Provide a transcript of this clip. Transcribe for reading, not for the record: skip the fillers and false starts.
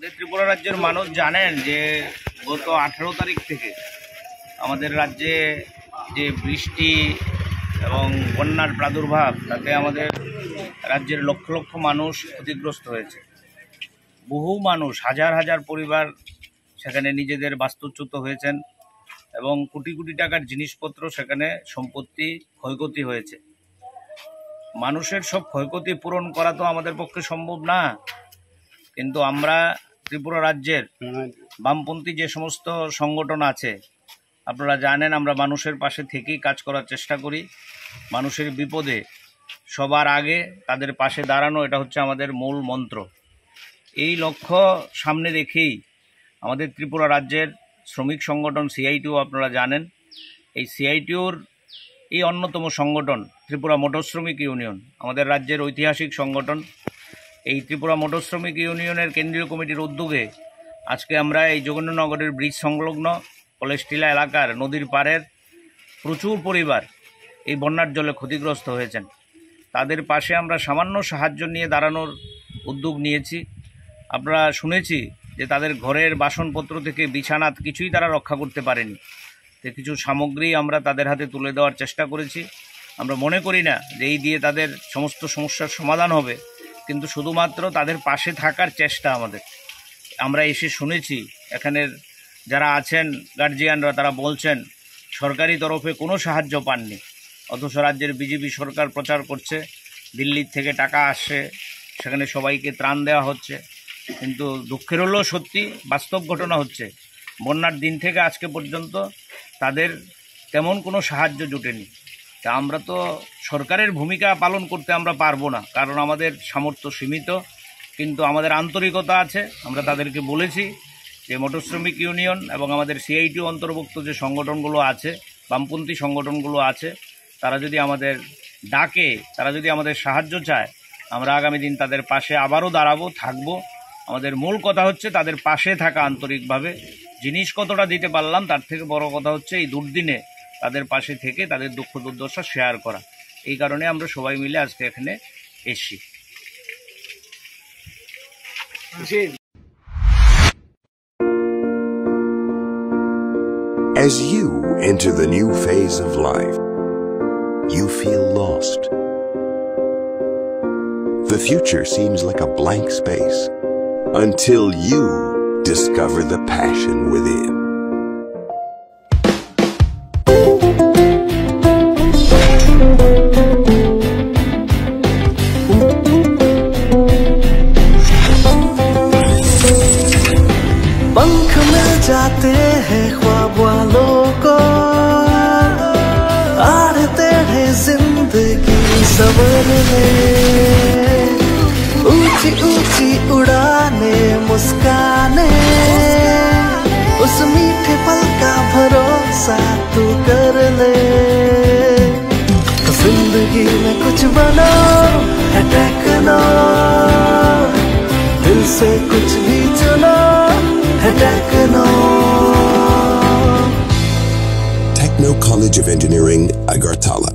ত্রিপুরা রাজ্যের মানুষ জানেন যে গত 18 তারিখ থেকে আমাদের রাজ্যে যে বৃষ্টি এবং বন্যার প্রাদুর্ভাব তাতে আমাদের রাজ্যের লক্ষ লক্ষ মানুষ ক্ষতিগ্রস্ত হয়েছে। বহু মানুষ, হাজার হাজার পরিবার সেখানে নিজেদের বাস্তুচ্যুত হয়েছেন এবং কোটি কোটি টাকার জিনিসপত্র, সেখানে সম্পত্তি ক্ষয়ক্ষতি হয়েছে। মানুষের সব ক্ষয়ক্ষতি পূরণ করা তো আমাদের পক্ষে সম্ভব না, কিন্তু আমরা ত্রিপুরা রাজ্যের বামপন্থী যে সমস্ত সংগঠন আছে, আপনারা জানেন আমরা মানুষের পাশে থেকেই কাজ করার চেষ্টা করি। মানুষের বিপদে সবার আগে তাদের পাশে দাঁড়ানো, এটা হচ্ছে আমাদের মূল মন্ত্র। এই লক্ষ্য সামনে রেখেই আমাদের ত্রিপুরা রাজ্যের শ্রমিক সংগঠন সিআইটিউ, আপনারা জানেন এই সিআইটিউর এই অন্যতম সংগঠন ত্রিপুরা মোটর শ্রমিক ইউনিয়ন, আমাদের রাজ্যের ঐতিহাসিক সংগঠন। এই ত্রিপুরা মোটর শ্রমিক ইউনিয়নের কেন্দ্রীয় কমিটির উদ্যোগে আজকে আমরা এই যোগেন্দ্রনগরের ব্রিজ সংলগ্ন কলেজটিলা এলাকার নদীর পাড়ের প্রচুর পরিবার এই বন্যার জলে ক্ষতিগ্রস্ত হয়েছেন, তাদের পাশে আমরা সামান্য সাহায্য নিয়ে দাঁড়ানোর উদ্যোগ নিয়েছি। আপনারা শুনেছি যে তাদের ঘরের বাসনপত্র থেকে বিছানা কিছুই তারা রক্ষা করতে পারেনি, তো কিছু সামগ্রী আমরা তাদের হাতে তুলে দেওয়ার চেষ্টা করেছি। আমরা মনে করি না যে এই দিয়ে তাদের সমস্ত সমস্যার সমাধান হবে, কিন্তু শুধুমাত্র তাদের পাশে থাকার চেষ্টা আমাদের। আমরা এসে শুনেছি এখানের যারা আছেন গার্জিয়ানরা, তারা বলছেন সরকারি তরফে কোনো সাহায্য পাননি, অথচ রাজ্যের বিজেপি সরকার প্রচার করছে দিল্লির থেকে টাকা আসছে, সেখানে সবাইকে ত্রাণ দেওয়া হচ্ছে। কিন্তু দুঃখের হলেও সত্যি বাস্তব ঘটনা হচ্ছে বন্যার দিন থেকে আজকে পর্যন্ত তাদের তেমন কোনো সাহায্য জুটেনি। তা আমরা তো সরকারের ভূমিকা পালন করতে আমরা পারবো না, কারণ আমাদের সামর্থ্য সীমিত, কিন্তু আমাদের আন্তরিকতা আছে। আমরা তাদেরকে বলেছি যে মোটর শ্রমিক ইউনিয়ন এবং আমাদের সিআইটিউ অন্তর্ভুক্ত যে সংগঠনগুলো আছে, বামপন্থী সংগঠনগুলো আছে, তারা যদি আমাদের ডাকে, তারা যদি আমাদের সাহায্য চায়, আমরা আগামী দিন তাদের পাশে আবারও দাঁড়াবো, থাকবো। আমাদের মূল কথা হচ্ছে তাদের পাশে থাকা আন্তরিকভাবে। জিনিস কতটা দিতে পারলাম তার থেকে বড় কথা হচ্ছে এই দুর্দিনে তাদের পাশে থেকে তাদের দুঃখ দুর্দশা শেয়ার করা। এই কারণে আমরা সবাই মিলে আজকে এখানে এসেছি। As you enter the new phase of life, you feel lost. The future seems like a blank space until you discover the passion within. पंख मिल जाते हैं ख्वाब वालों को, आड़ते हैं जिंदगी सबर में, ऊंची ऊंची उड़ाने मुस्काने, उस मीठे पल का भरोसा तू कर ले। जिंदगी में कुछ बनो है टेक्नो, दिल से कुछ भी चुनो है techno. Techno College of Engineering, Agartala.